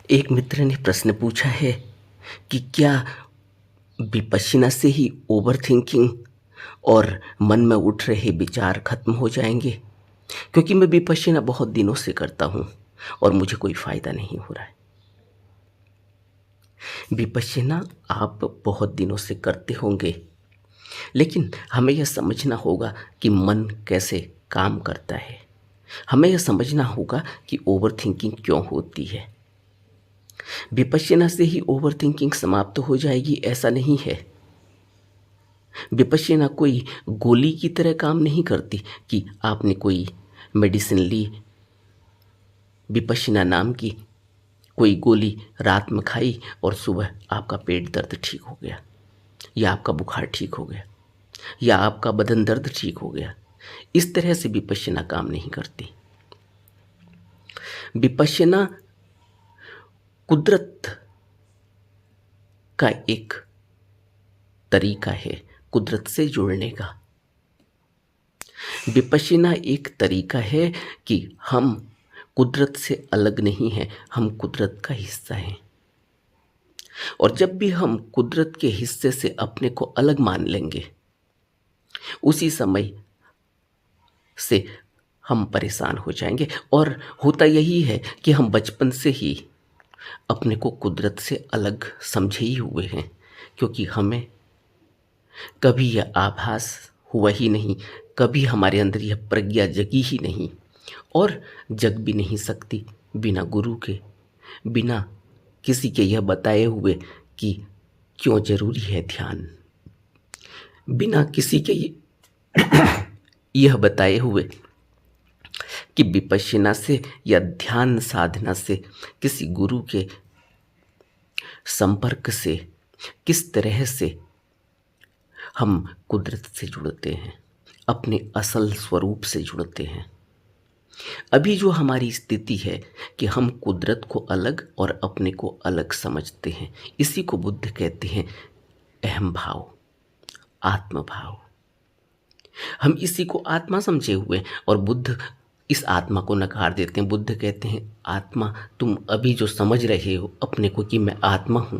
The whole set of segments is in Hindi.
एक मित्र ने प्रश्न पूछा है कि क्या विपश्यना से ही ओवरथिंकिंग और मन में उठ रहे विचार खत्म हो जाएंगे? क्योंकि मैं विपश्यना बहुत दिनों से करता हूँ और मुझे कोई फायदा नहीं हो रहा है। विपश्यना आप बहुत दिनों से करते होंगे, लेकिन हमें यह समझना होगा कि मन कैसे काम करता है। हमें यह समझना होगा कि ओवरथिंकिंग क्यों होती है। विपश्यना से ही ओवरथिंकिंग समाप्त हो जाएगी ऐसा नहीं है। विपश्यना कोई गोली की तरह काम नहीं करती कि आपने कोई मेडिसिन ली, विपश्यना नाम की कोई गोली रात में खाई और सुबह आपका पेट दर्द ठीक हो गया, या आपका बुखार ठीक हो गया, या आपका बदन दर्द ठीक हो गया। इस तरह से विपश्यना काम नहीं करती। विपश्यना कुदरत का एक तरीका है, कुदरत से जुड़ने का। विपश्यना एक तरीका है कि हम कुदरत से अलग नहीं हैं, हम कुदरत का हिस्सा हैं। और जब भी हम कुदरत के हिस्से से अपने को अलग मान लेंगे, उसी समय से हम परेशान हो जाएंगे। और होता यही है कि हम बचपन से ही अपने को कुदरत से अलग समझे ही हुए हैं, क्योंकि हमें कभी यह आभास हुआ ही नहीं, कभी हमारे अंदर यह प्रज्ञा जगी ही नहीं, और जग भी नहीं सकती बिना गुरु के, बिना किसी के यह बताए हुए कि क्यों जरूरी है ध्यान, बिना किसी के यह बताए हुए कि विपश्यना से या ध्यान साधना से, किसी गुरु के संपर्क से किस तरह से हम कुदरत से जुड़ते हैं, अपने असल स्वरूप से जुड़ते हैं। अभी जो हमारी स्थिति है कि हम कुदरत को अलग और अपने को अलग समझते हैं, इसी को बुद्ध कहते हैं अहम भाव, आत्म भाव। हम इसी को आत्मा समझे हुए, और बुद्ध इस आत्मा को नकार देते हैं। बुद्ध कहते हैं आत्मा, तुम अभी जो समझ रहे हो अपने को कि मैं आत्मा हूं,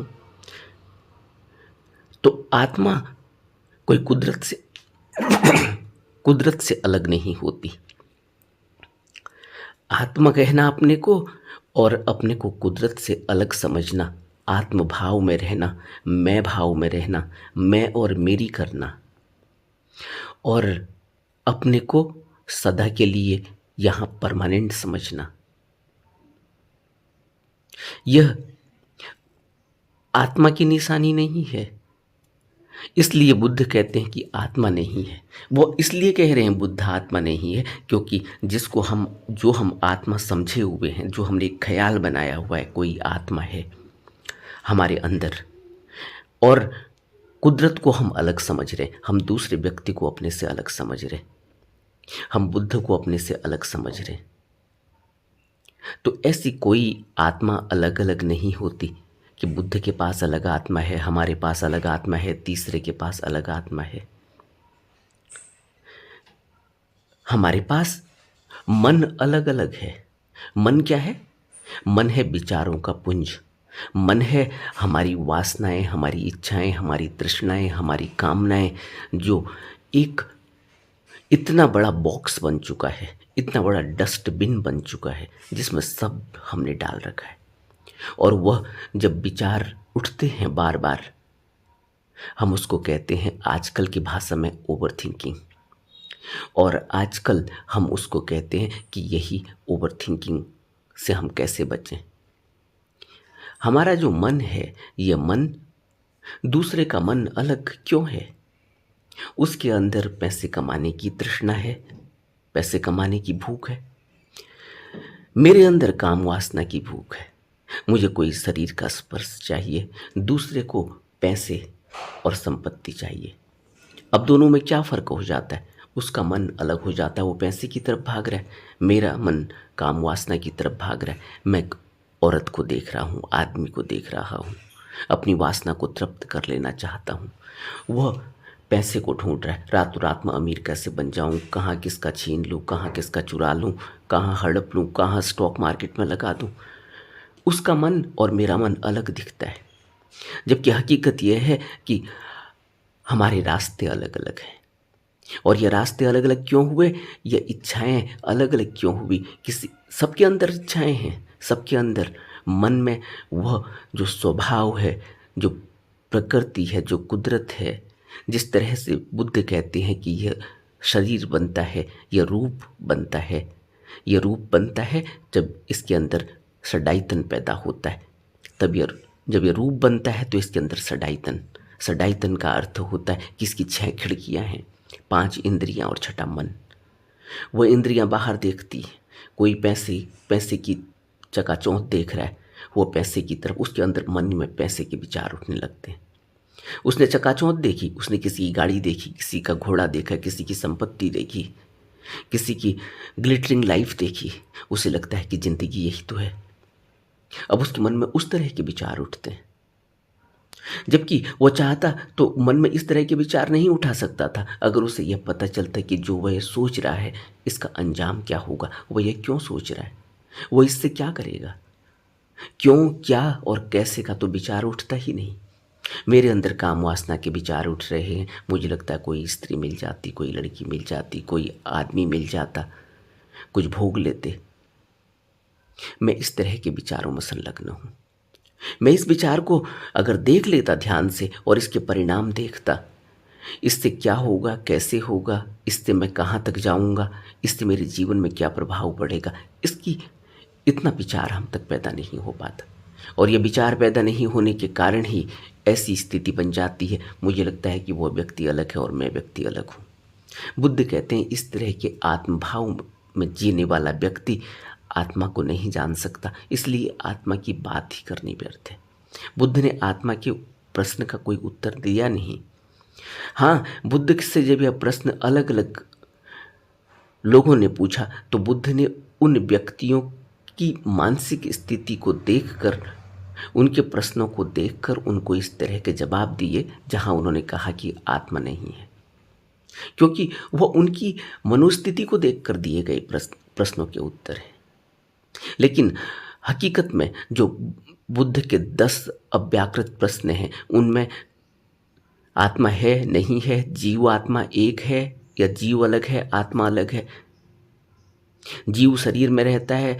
तो आत्मा कोई कुदरत से अलग नहीं होती। आत्मा कहना अपने को, और अपने को कुदरत से अलग समझना, आत्म भाव में रहना, मैं भाव में रहना, मैं और मेरी करना, और अपने को सदा के लिए यहाँ परमानेंट समझना, यह आत्मा की निशानी नहीं है। इसलिए बुद्ध कहते हैं कि आत्मा नहीं है। वो इसलिए कह रहे हैं बुद्ध आत्मा नहीं है, क्योंकि जो हम आत्मा समझे हुए हैं, जो हमने एक ख्याल बनाया हुआ है कोई आत्मा है हमारे अंदर, और कुदरत को हम अलग समझ रहे हैं, हम दूसरे व्यक्ति को अपने से अलग समझ रहे हैं, हम बुद्ध को अपने से अलग समझ रहे हैं। तो ऐसी कोई आत्मा अलग अलग नहीं होती कि बुद्ध के पास अलग आत्मा है, हमारे पास अलग आत्मा है, तीसरे के पास अलग आत्मा है। हमारे पास मन अलग अलग है। मन क्या है? मन है विचारों का पुंज। मन है हमारी वासनाएं, हमारी इच्छाएं, हमारी तृष्णाएं, हमारी कामनाएं, जो एक इतना बड़ा बॉक्स बन चुका है, इतना बड़ा डस्टबिन बन चुका है, जिसमें सब हमने डाल रखा है। और वह जब विचार उठते हैं बार बार, हम उसको कहते हैं आजकल की भाषा में ओवर थिंकिंग। और आजकल हम उसको कहते हैं कि यही ओवर थिंकिंग से हम कैसे बचें। हमारा जो मन है, यह मन दूसरे का मन अलग क्यों है? उसके अंदर पैसे कमाने की तृष्णा है, पैसे कमाने की भूख है। मेरे अंदर काम वासना की भूख है, मुझे कोई शरीर का स्पर्श चाहिए, दूसरे को पैसे और संपत्ति चाहिए। अब दोनों में क्या फ़र्क हो जाता है? उसका मन अलग हो जाता है, वो पैसे की तरफ भाग रहा है, मेरा मन काम वासना की तरफ भाग रहा है। मैं औरत को देख रहा हूँ, आदमी को देख रहा हूँ, अपनी वासना को तृप्त कर लेना चाहता हूँ। वह पैसे को ढूंढ रहा है, रातों रात में अमीर कैसे बन जाऊँ, कहाँ किसका छीन लूँ, कहाँ किसका चुरा लूँ, कहाँ हड़प लूँ, कहाँ स्टॉक मार्केट में लगा दूँ। उसका मन और मेरा मन अलग दिखता है, जबकि हकीकत यह है कि हमारे रास्ते अलग अलग हैं। और ये रास्ते अलग अलग क्यों हुए, ये इच्छाएं अलग अलग क्यों हुई? किसी सबके अंदर इच्छाएं हैं, सबके अंदर मन में वह जो स्वभाव है, जो प्रकृति है, जो कुदरत है, जिस तरह से बुद्ध कहते हैं कि यह शरीर बनता है, यह रूप बनता है, यह रूप बनता है जब इसके अंदर सडाईतन पैदा होता है। तब यह जब यह रूप बनता है तो इसके अंदर सडाईतन, सडाईतन का अर्थ होता है कि इसकी 6 खिड़कियां हैं, 5 इंद्रियां और छठा मन। वह इंद्रियां बाहर देखती हैं, कोई पैसे पैसे की चकाचौंध देख रहा है, वो पैसे की तरफ, उसके अंदर मन में पैसे के विचार उठने लगते हैं। उसने चकाचौंध देखी, उसने किसी की गाड़ी देखी, किसी का घोड़ा देखा, किसी की संपत्ति देखी, किसी की ग्लिटरिंग लाइफ देखी, उसे लगता है कि जिंदगी यही तो है। अब उसके मन में उस तरह के विचार उठते हैं, जबकि वो चाहता तो मन में इस तरह के विचार नहीं उठा सकता था अगर उसे यह पता चलता कि जो वह सोच रहा है इसका अंजाम क्या होगा, वह यह क्यों सोच रहा है, वो इससे क्या करेगा। क्यों, क्या और कैसे का तो विचार उठता ही नहीं। मेरे अंदर काम वासना के विचार उठ रहे हैं, मुझे लगता है कोई स्त्री मिल जाती, कोई लड़की मिल जाती, कोई आदमी मिल जाता, कुछ भोग लेते। मैं इस तरह के विचारों में संलग्न हूं। मैं इस विचार को अगर देख लेता ध्यान से और इसके परिणाम देखता, इससे क्या होगा, कैसे होगा, इससे मैं कहाँ तक जाऊंगा, इससे मेरे जीवन में क्या प्रभाव पड़ेगा, इसकी इतना विचार हम तक पैदा नहीं हो पाता। और यह विचार पैदा नहीं होने के कारण ही ऐसी स्थिति बन जाती है, मुझे लगता है कि वो व्यक्ति अलग है और मैं व्यक्ति अलग हूँ। बुद्ध कहते हैं इस तरह के आत्मभाव में जीने वाला व्यक्ति आत्मा को नहीं जान सकता, इसलिए आत्मा की बात ही करनी व्यर्थ है। बुद्ध ने आत्मा के प्रश्न का कोई उत्तर दिया नहीं। हाँ, बुद्ध से जब यह प्रश्न अलग अलग लोगों ने पूछा तो बुद्ध ने उन व्यक्तियों की मानसिक स्थिति को देखकर, उनके प्रश्नों को देखकर उनको इस तरह के जवाब दिए जहां उन्होंने कहा कि आत्मा नहीं है, क्योंकि वह उनकी मनोस्थिति को देखकर दिए गए प्रश्नों के उत्तर हैं। लेकिन हकीकत में जो बुद्ध के 10 अव्याकृत प्रश्न हैं उनमें आत्मा है, नहीं है, जीव आत्मा एक है या जीव अलग है, आत्मा अलग है, जीव शरीर में रहता है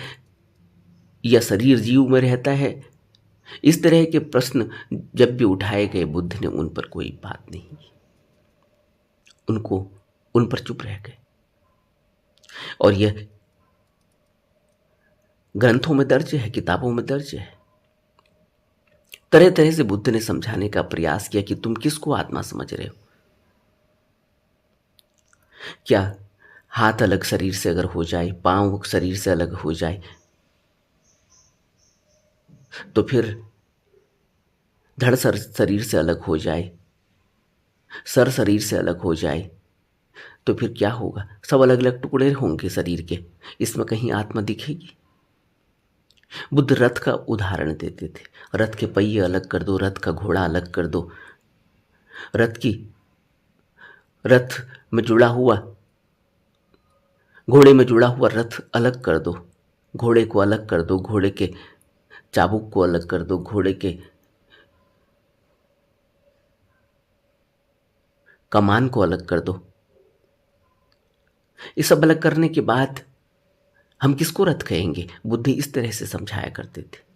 या शरीर जीव में रहता है, इस तरह के प्रश्न जब भी उठाए गए बुद्ध ने उन पर कोई बात नहीं की, उनको उन पर चुप रह गए। और यह ग्रंथों में दर्ज है, किताबों में दर्ज है। तरह तरह से बुद्ध ने समझाने का प्रयास किया कि तुम किसको आत्मा समझ रहे हो। क्या हाथ अलग शरीर से अगर हो जाए, पांव शरीर से अलग हो जाए, तो फिर धड़ शरीर से अलग हो जाए, सर शरीर से अलग हो जाए, तो फिर क्या होगा? सब अलग अलग टुकड़े होंगे शरीर के, इसमें कहीं आत्मा दिखेगी? बुद्ध रथ का उदाहरण देते थे, रथ के पहिए अलग कर दो, रथ का घोड़ा अलग कर दो, रथ में जुड़ा हुआ, घोड़े में जुड़ा हुआ रथ अलग कर दो, घोड़े को अलग कर दो, घोड़े के चाबुक को अलग कर दो, घोड़े के कमान को अलग कर दो। ये सब अलग करने के बाद हम किसको रथ कहेंगे? बुद्ध इस तरह से समझाया करते थे।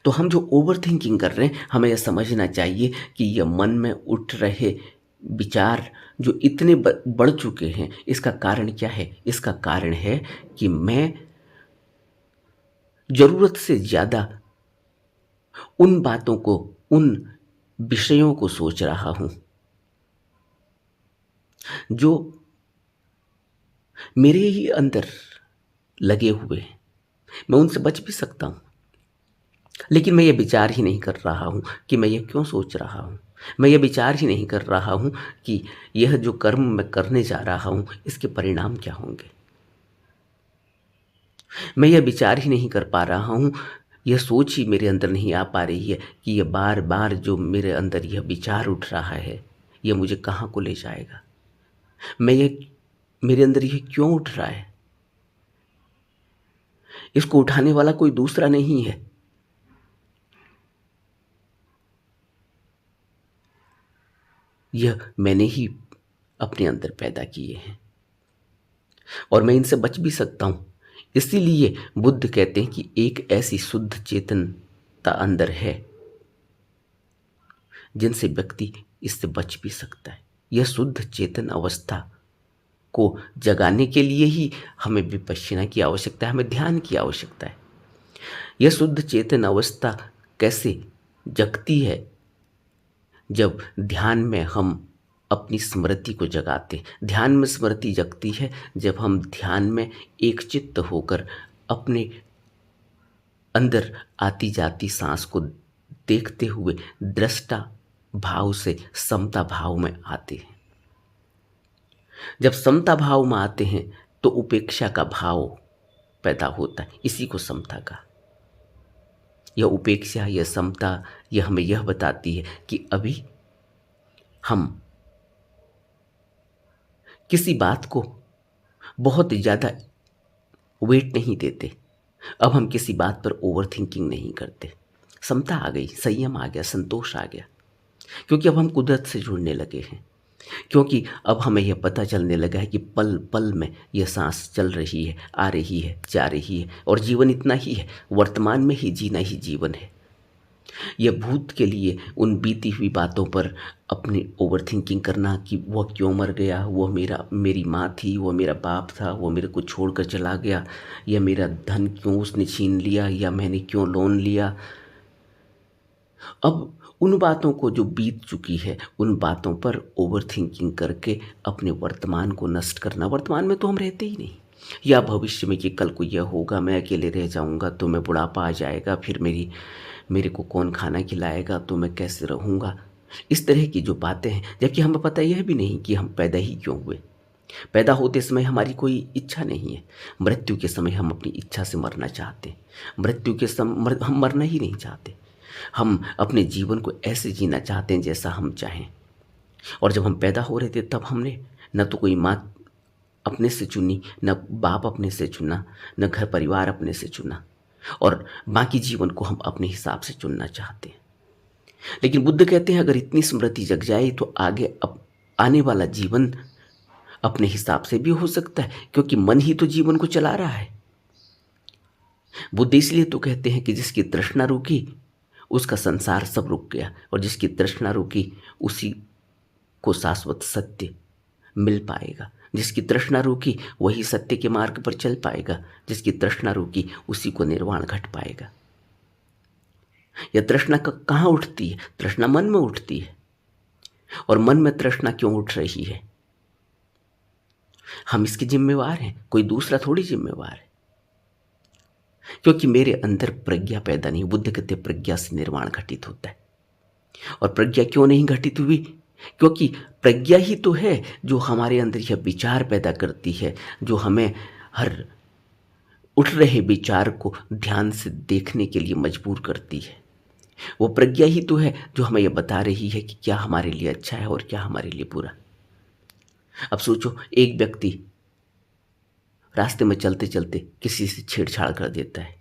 तो हम जो ओवर थिंकिंग कर रहे हैं, हमें यह समझना चाहिए कि यह मन में उठ रहे विचार जो इतने बढ़ चुके हैं, इसका कारण क्या है? इसका कारण है कि मैं जरूरत से ज्यादा उन बातों को, उन विषयों को सोच रहा हूं जो मेरे ही अंदर लगे हुए हैं। मैं उनसे बच भी सकता हूं, लेकिन मैं ये विचार ही नहीं कर रहा हूं कि मैं ये क्यों सोच रहा हूं। मैं ये विचार ही नहीं कर रहा हूं कि यह जो कर्म मैं करने जा रहा हूं इसके परिणाम क्या होंगे। मैं यह विचार ही नहीं कर पा रहा हूं, यह सोच ही मेरे अंदर नहीं आ पा रही है कि यह बार बार जो मेरे अंदर यह विचार उठ रहा है यह मुझे कहाँ को ले जाएगा। मेरे अंदर यह क्यों उठ रहा है, इसको उठाने वाला कोई दूसरा नहीं है। यह मैंने ही अपने अंदर पैदा किए हैं और मैं इनसे बच भी सकता हूं। इसीलिए बुद्ध कहते हैं कि एक ऐसी शुद्ध चेतनता अंदर है जिनसे व्यक्ति इससे बच भी सकता है। यह शुद्ध चेतन अवस्था को जगाने के लिए ही हमें विपश्यना की आवश्यकता है, हमें ध्यान की आवश्यकता है। यह शुद्ध चेतन अवस्था कैसे जगती है? जब ध्यान में हम अपनी स्मृति को जगाते हैं। ध्यान में स्मृति जगती है जब हम ध्यान में एक चित्त होकर अपने अंदर आती जाती सांस को देखते हुए दृष्टा भाव से समता भाव में आते हैं। जब समता भाव में आते हैं तो उपेक्षा का भाव पैदा होता है। इसी को समता का, यह उपेक्षा, यह समता, यह हमें यह बताती है कि अभी हम किसी बात को बहुत ज़्यादा वेट नहीं देते। अब हम किसी बात पर ओवर थिंकिंग नहीं करते। समता आ गई, संयम आ गया, संतोष आ गया, क्योंकि अब हम कुदरत से जुड़ने लगे हैं। क्योंकि अब हमें यह पता चलने लगा है कि पल पल में यह सांस चल रही है, आ रही है, जा रही है और जीवन इतना ही है। वर्तमान में ही जीना ही जीवन है। यह भूत के लिए उन बीती हुई बातों पर अपनी ओवर थिंकिंग करना कि वह क्यों मर गया, वह मेरी माँ थी, वह मेरा बाप था, वह मेरे को छोड़कर चला गया, या मेरा धन क्यों उसने छीन लिया, या मैंने क्यों लोन लिया। अब उन बातों को जो बीत चुकी है उन बातों पर ओवर थिंकिंग करके अपने वर्तमान को नष्ट करना। वर्तमान में तो हम रहते ही नहीं। या भविष्य में कि कल को यह होगा, मैं अकेले रह जाऊंगा तो मैं बुढ़ापा आ जाएगा, फिर मेरे को कौन खाना खिलाएगा, तो मैं कैसे रहूँगा। इस तरह की जो बातें हैं, जबकि हमें पता यह भी नहीं कि हम पैदा ही क्यों हुए। पैदा होते समय हमारी कोई इच्छा नहीं है। मृत्यु के समय हम अपनी इच्छा से मरना चाहते हैं। मृत्यु के समय हम मरना ही नहीं चाहते। हम अपने जीवन को ऐसे जीना चाहते हैं जैसा हम चाहें। और जब हम पैदा हो रहे थे तब हमने न तो कोई माँ अपने से चुनी, न बाप अपने से चुना, न घर परिवार अपने से चुना, और बाकी जीवन को हम अपने हिसाब से चुनना चाहते हैं। लेकिन बुद्ध कहते हैं अगर इतनी स्मृति जग जाए तो आगे अब आने वाला जीवन अपने हिसाब से भी हो सकता है, क्योंकि मन ही तो जीवन को चला रहा है। बुद्ध इसलिए तो कहते हैं कि जिसकी तृष्णा रुकी उसका संसार सब रुक गया, और जिसकी तृष्णा रुकी उसी को शाश्वत सत्य मिल पाएगा। जिसकी तृष्णा रुकी वही सत्य के मार्ग पर चल पाएगा। जिसकी तृष्णा रुकी उसी को निर्वाण घट पाएगा। यह तृष्णा कहाँ उठती है? तृष्णा मन में उठती है। और मन में तृष्णा क्यों उठ रही है? हम इसके जिम्मेवार हैं, कोई दूसरा थोड़ी जिम्मेवार है। क्योंकि मेरे अंदर प्रज्ञा पैदा नहीं। बुद्ध कहते प्रज्ञा से निर्वाण घटित होता है। और प्रज्ञा क्यों नहीं घटित हुई? क्योंकि प्रज्ञा ही तो है जो हमारे अंदर यह विचार पैदा करती है, जो हमें हर उठ रहे विचार को ध्यान से देखने के लिए मजबूर करती है। वो प्रज्ञा ही तो है जो हमें यह बता रही है कि क्या हमारे लिए अच्छा है और क्या हमारे लिए बुरा। अब सोचो, एक व्यक्ति रास्ते में चलते चलते किसी से छेड़छाड़ कर देता है।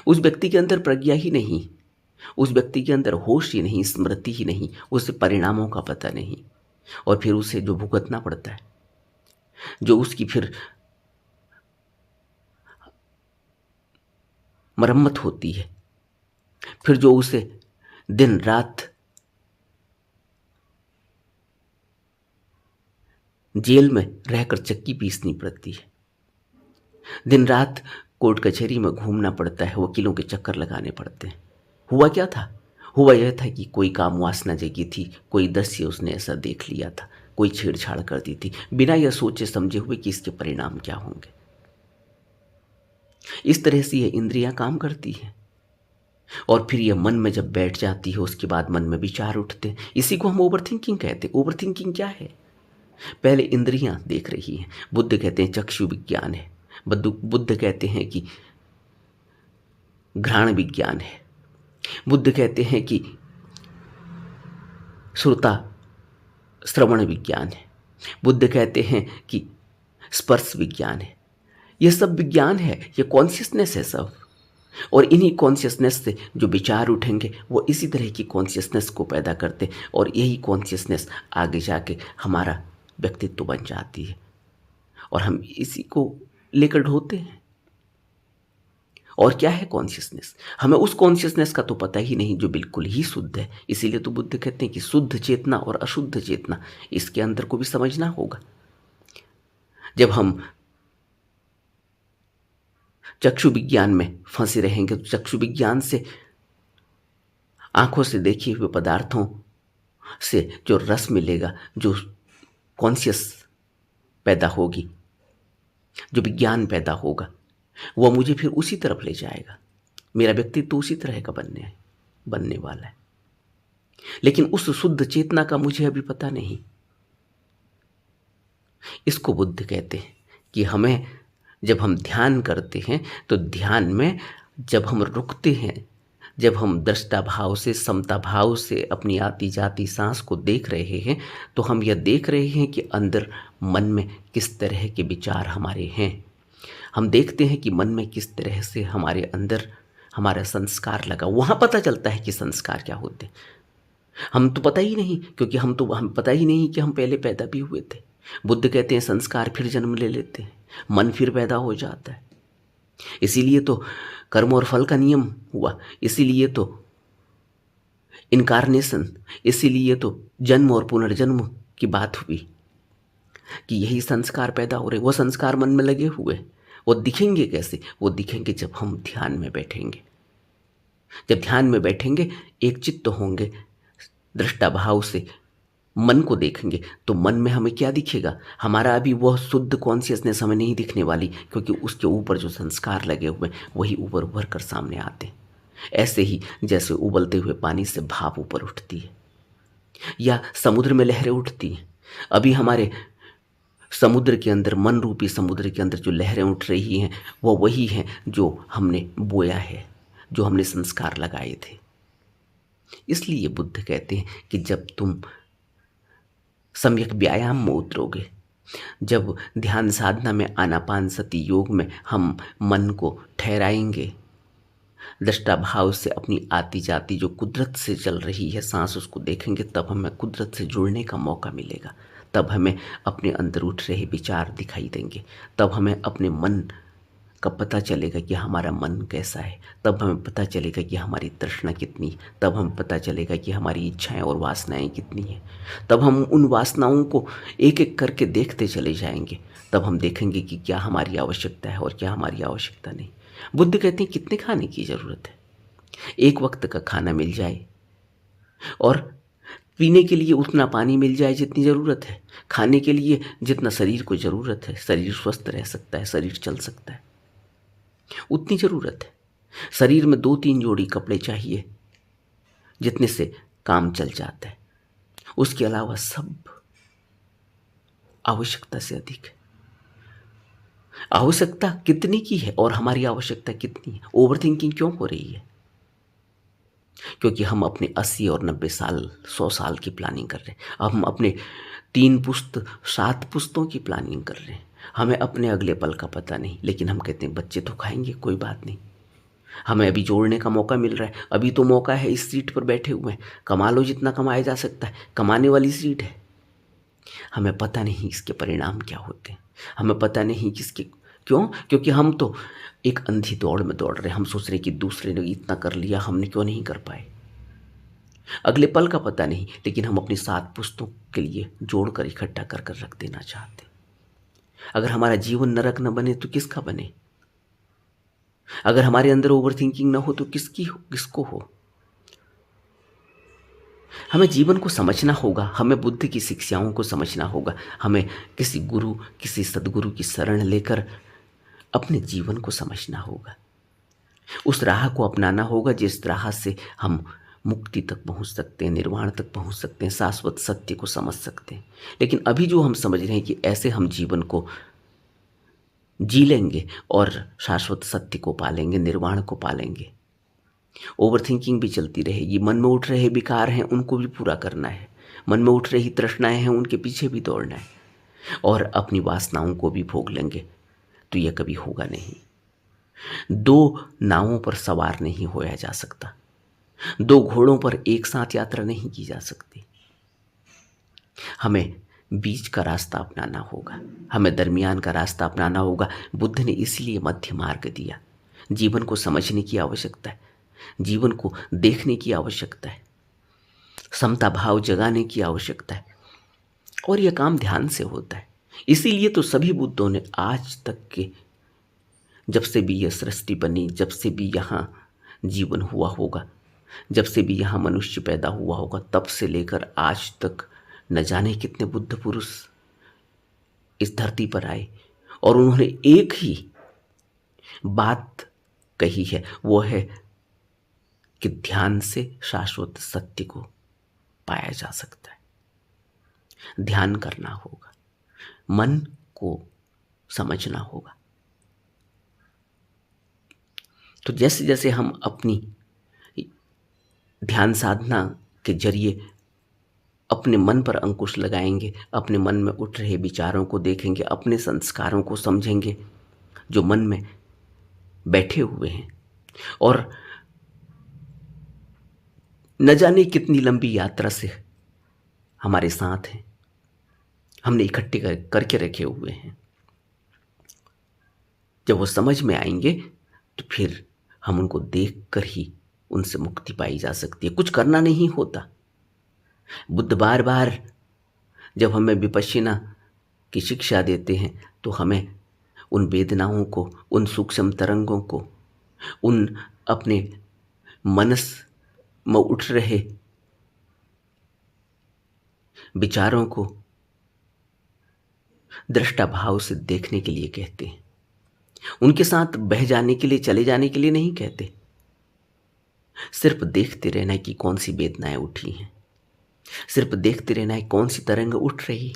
उस व्यक्ति के अंदर प्रज्ञा ही नहीं, उस व्यक्ति के अंदर होश ही नहीं, स्मृति ही नहीं, उसे परिणामों का पता नहीं, और फिर उसे जो भुगतना पड़ता है, जो उसकी फिर मरम्मत होती है, फिर जो उसे दिन रात जेल में रहकर चक्की पीसनी पड़ती है, दिन रात कोर्ट कचहरी में घूमना पड़ता है, वकीलों के चक्कर लगाने पड़ते हैं। हुआ क्या था? हुआ यह था कि कोई काम वासना जगी थी, कोई दृश्य उसने ऐसा देख लिया था, कोई छेड़छाड़ कर दी थी, बिना यह सोचे समझे हुए कि इसके परिणाम क्या होंगे। इस तरह से यह इंद्रियां काम करती हैं, और फिर यह मन में जब बैठ जाती है उसके बाद मन में विचार उठते हैं। इसी को हम ओवर थिंकिंग कहते हैं। ओवर थिंकिंग क्या है? पहले इंद्रियां देख रही हैं। बुद्ध कहते हैं चक्षु विज्ञान है। बुद्ध कहते हैं कि घ्राण विज्ञान है। बुद्ध कहते हैं कि श्रोता श्रवण विज्ञान है। बुद्ध कहते हैं कि स्पर्श विज्ञान है। ये सब विज्ञान है, ये कॉन्शियसनेस है सब। और इन्हीं कॉन्शियसनेस से जो विचार उठेंगे वो इसी तरह की कॉन्शियसनेस को पैदा करते, और यही कॉन्शियसनेस आगे जाके हमारा व्यक्तित्व बन जाती है और हम इसी को लेकर ढोते हैं। और क्या है कॉन्शियसनेस? हमें उस कॉन्शियसनेस का तो पता ही नहीं जो बिल्कुल ही शुद्ध है। इसीलिए तो बुद्ध कहते हैं कि शुद्ध चेतना और अशुद्ध चेतना, इसके अंदर को भी समझना होगा। जब हम चक्षु विज्ञान में फंसे रहेंगे तो चक्षु विज्ञान से, आंखों से देखे हुए पदार्थों से जो रस मिलेगा, जो कॉन्शियस पैदा होगी, जो विज्ञान पैदा होगा, वह मुझे फिर उसी तरफ ले जाएगा। मेरा व्यक्तित्व उसी तरह का बनने वाला है। लेकिन उस शुद्ध चेतना का मुझे अभी पता नहीं। इसको बुद्ध कहते हैं कि हमें, जब हम ध्यान करते हैं तो ध्यान में जब हम रुकते हैं, जब हम दृष्टा भाव से, समता भाव से अपनी आती जाती सांस को देख रहे हैं, तो हम यह देख रहे हैं कि अंदर मन में किस तरह के विचार हमारे हैं। हम देखते हैं कि मन में किस तरह से हमारे अंदर हमारा संस्कार लगा। वहाँ पता चलता है कि संस्कार क्या होते हैं। हम तो पता ही नहीं, क्योंकि हम पता ही नहीं कि हम पहले पैदा भी हुए थे। बुद्ध कहते हैं संस्कार फिर जन्म ले लेते हैं, मन फिर पैदा हो जाता है। इसीलिए तो कर्म और फल का नियम हुआ, इसीलिए तो इनकारनेशन, इसीलिए तो जन्म और पुनर्जन्म की बात हुई कि यही संस्कार पैदा हो रहे। वो संस्कार मन में लगे हुए, वो दिखेंगे कैसे? वो दिखेंगे जब हम ध्यान में बैठेंगे। जब ध्यान में बैठेंगे, एक चित्त होंगे, दृष्टा भाव से मन को देखेंगे, तो मन में हमें क्या दिखेगा? हमारा अभी वह शुद्ध कॉन्शियसनेस हमें नहीं दिखने वाली, क्योंकि उसके ऊपर जो संस्कार लगे हुए वही उभर उभर कर सामने आते हैं। ऐसे ही जैसे उबलते हुए पानी से भाप ऊपर उठती है या समुद्र में लहरें उठती हैं, अभी हमारे समुद्र के अंदर, मन रूपी समुद्र के अंदर जो लहरें उठ रही हैं वो वही हैं जो हमने बोया है, जो हमने संस्कार लगाए थे। इसलिए बुद्ध कहते हैं कि जब तुम सम्यक व्यायाम में उतरोगे, जब ध्यान साधना में, आनापान सति योग में हम मन को ठहराएंगे, दृष्टा भाव से अपनी आती जाती जो कुदरत से चल रही है सांस, उसको देखेंगे, तब हमें कुदरत से जुड़ने का मौका मिलेगा। तब हमें अपने अंदर उठ रहे विचार दिखाई देंगे, तब हमें अपने मन का पता चलेगा कि हमारा मन कैसा है, तब हमें पता चलेगा कि हमारी तृष्णा कितनी है, तब हमें पता चलेगा कि हमारी इच्छाएं और वासनाएं कितनी हैं। तब हम उन वासनाओं को एक एक करके देखते चले जाएंगे, तब हम देखेंगे कि क्या हमारी आवश्यकता है और क्या हमारी आवश्यकता नहीं। बुद्ध कहते हैं कितने खाने की ज़रूरत है? एक वक्त का खाना मिल जाए और पीने के लिए उतना पानी मिल जाए जितनी ज़रूरत है, खाने के लिए जितना शरीर को ज़रूरत है, शरीर स्वस्थ रह सकता है, शरीर चल सकता है, उतनी ज़रूरत है। शरीर में 2-3 जोड़ी कपड़े चाहिए जितने से काम चल जाता है, उसके अलावा सब आवश्यकता से अधिक है। आवश्यकता कितनी की है और हमारी आवश्यकता कितनी है? ओवर थिंकिंग क्यों हो रही है? क्योंकि हम अपने 80 और 90 साल, 100 साल की प्लानिंग कर रहे हैं। हम अपने 3 पुश्त, 7 पुश्तों की प्लानिंग कर रहे हैं। हमें अपने अगले पल का पता नहीं, लेकिन हम कहते हैं बच्चे तो खाएंगे, कोई बात नहीं, हमें अभी जोड़ने का मौका मिल रहा है, अभी तो मौका है, इस सीट पर बैठे हुए हैं, कमा लो जितना कमाया जा सकता है, कमाने वाली सीट है। हमें पता नहीं इसके परिणाम क्या होते हैं, हमें पता नहीं किसके, क्यों? क्योंकि हम तो एक अंधी दौड़ में दौड़ रहे हैं। हम सोच रहे हैं कि दूसरे ने इतना कर लिया, हमने क्यों नहीं कर पाए। अगले पल का पता नहीं, लेकिन हम अपनी 7 पुश्तों के लिए जोड़कर इकट्ठा कर कर रख देना चाहते। अगर हमारा जीवन नरक न बने तो किसका बने? अगर हमारे अंदर ओवर थिंकिंग न हो तो किसको हो? हमें जीवन को समझना होगा, हमें बुद्ध की शिक्षाओं को समझना होगा, हमें किसी गुरु, किसी सदगुरु की शरण लेकर अपने जीवन को समझना होगा, उस राह को अपनाना होगा जिस राह से हम मुक्ति तक पहुंच सकते हैं, निर्वाण तक पहुंच सकते हैं, शाश्वत सत्य को समझ सकते हैं। लेकिन अभी जो हम समझ रहे हैं कि ऐसे हम जीवन को जी लेंगे और शाश्वत सत्य को पालेंगे, निर्वाण को पालेंगे। ओवर थिंकिंग भी चलती रहेगी, मन में उठ रहे विकार हैं उनको भी पूरा करना है, मन में उठ रही तृष्णाएं हैं उनके पीछे भी दौड़ना है, और अपनी वासनाओं को भी भोग लेंगे। तो यह कभी होगा नहीं। दो नावों पर सवार नहीं होया जा सकता, दो घोड़ों पर एक साथ यात्रा नहीं की जा सकती। हमें बीच का रास्ता अपनाना होगा, हमें दरमियान का रास्ता अपनाना होगा। बुद्ध ने इसलिए मध्य मार्ग दिया। जीवन को समझने की आवश्यकता है, जीवन को देखने की आवश्यकता है, समता भाव जगाने की आवश्यकता है, और यह काम ध्यान से होता है। इसीलिए तो सभी बुद्धों ने आज तक के, जब से भी यह सृष्टि बनी, जब से भी यहाँ जीवन हुआ होगा, जब से भी यहाँ मनुष्य पैदा हुआ होगा, तब से लेकर आज तक न जाने कितने बुद्ध पुरुष इस धरती पर आए, और उन्होंने एक ही बात कही है, वो है कि ध्यान से शाश्वत सत्य को पाया जा सकता है। ध्यान करना होगा, मन को समझना होगा। तो जैसे जैसे हम अपनी ध्यान साधना के जरिए अपने मन पर अंकुश लगाएंगे, अपने मन में उठ रहे विचारों को देखेंगे, अपने संस्कारों को समझेंगे जो मन में बैठे हुए हैं, और न जाने कितनी लंबी यात्रा से हमारे साथ हैं, हमने इकट्ठे करके रखे हुए हैं, जब वो समझ में आएंगे तो फिर हम उनको देखकर ही उनसे मुक्ति पाई जा सकती है। कुछ करना नहीं होता। बुद्ध बार बार जब हमें विपश्यना की शिक्षा देते हैं तो हमें उन वेदनाओं को, उन सूक्ष्म तरंगों को, उन अपने मनस में उठ रहे विचारों को दृष्टा भाव से देखने के लिए कहते हैं। उनके साथ बह जाने के लिए, चले जाने के लिए नहीं कहते। सिर्फ देखते रहना है कि कौन सी वेदनाएं उठी हैं, सिर्फ देखते रहना है कौन सी तरंग उठ रही,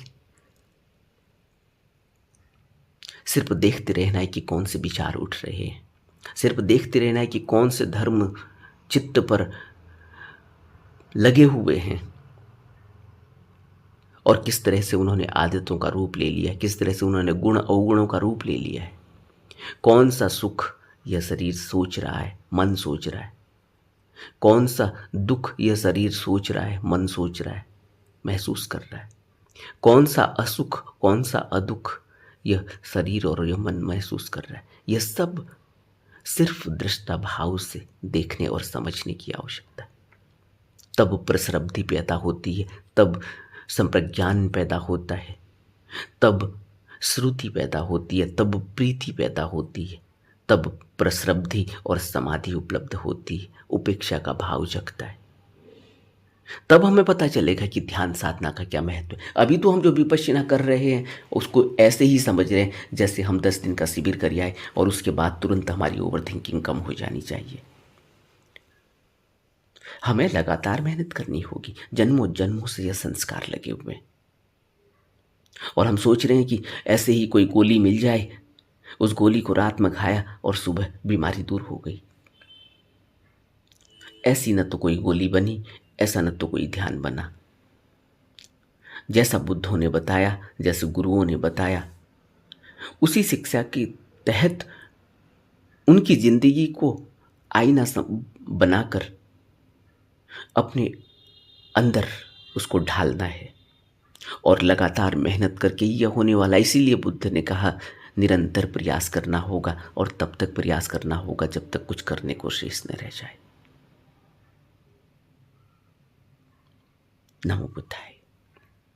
सिर्फ देखते रहना है कि कौन से विचार उठ रहे हैं, सिर्फ देखते रहना है कि कौन से धर्म चित्त पर लगे हुए हैं और किस तरह से उन्होंने आदतों का रूप ले लिया, किस तरह से उन्होंने गुण अवगुणों का रूप ले लिया है। कौन सा सुख यह शरीर सोच रहा है, मन सोच रहा है, कौन सा दुख यह शरीर सोच रहा है, मन सोच रहा है, महसूस कर रहा है, कौन सा असुख, कौन सा अदुख यह शरीर और यह मन महसूस कर रहा है। यह सब सिर्फ दृष्टा भाव से देखने और समझने की आवश्यकता है। तब प्रसरब्धि पैदा होती है, तब संप्रज्ञान पैदा होता है, तब श्रुति पैदा होती है, तब प्रीति पैदा होती है, तब प्रसरब्धि और समाधि उपलब्ध होती है, उपेक्षा का भाव जगता है। तब हमें पता चलेगा कि ध्यान साधना का क्या महत्व है। अभी तो हम जो विपश्यना कर रहे हैं उसको ऐसे ही समझ रहे हैं जैसे हम 10 दिन का शिविर कर आए और उसके बाद तुरंत हमारी ओवर थिंकिंग कम हो जानी चाहिए। हमें लगातार मेहनत करनी होगी। जन्मों जन्मों से यह संस्कार लगे हुए हैं और हम सोच रहे हैं कि ऐसे ही कोई गोली मिल जाए, उस गोली को रात में खाया और सुबह बीमारी दूर हो गई। ऐसी न तो कोई गोली बनी, ऐसा न तो कोई ध्यान बना। जैसा बुद्धों ने बताया, जैसे गुरुओं ने बताया, उसी शिक्षा के तहत उनकी जिंदगी को आईना बनाकर अपने अंदर उसको ढालना है और लगातार मेहनत करके यह होने वाला। इसीलिए बुद्ध ने कहा निरंतर प्रयास करना होगा और तब तक प्रयास करना होगा जब तक कुछ करने को शेष न रह जाए। नमो बुद्धाय।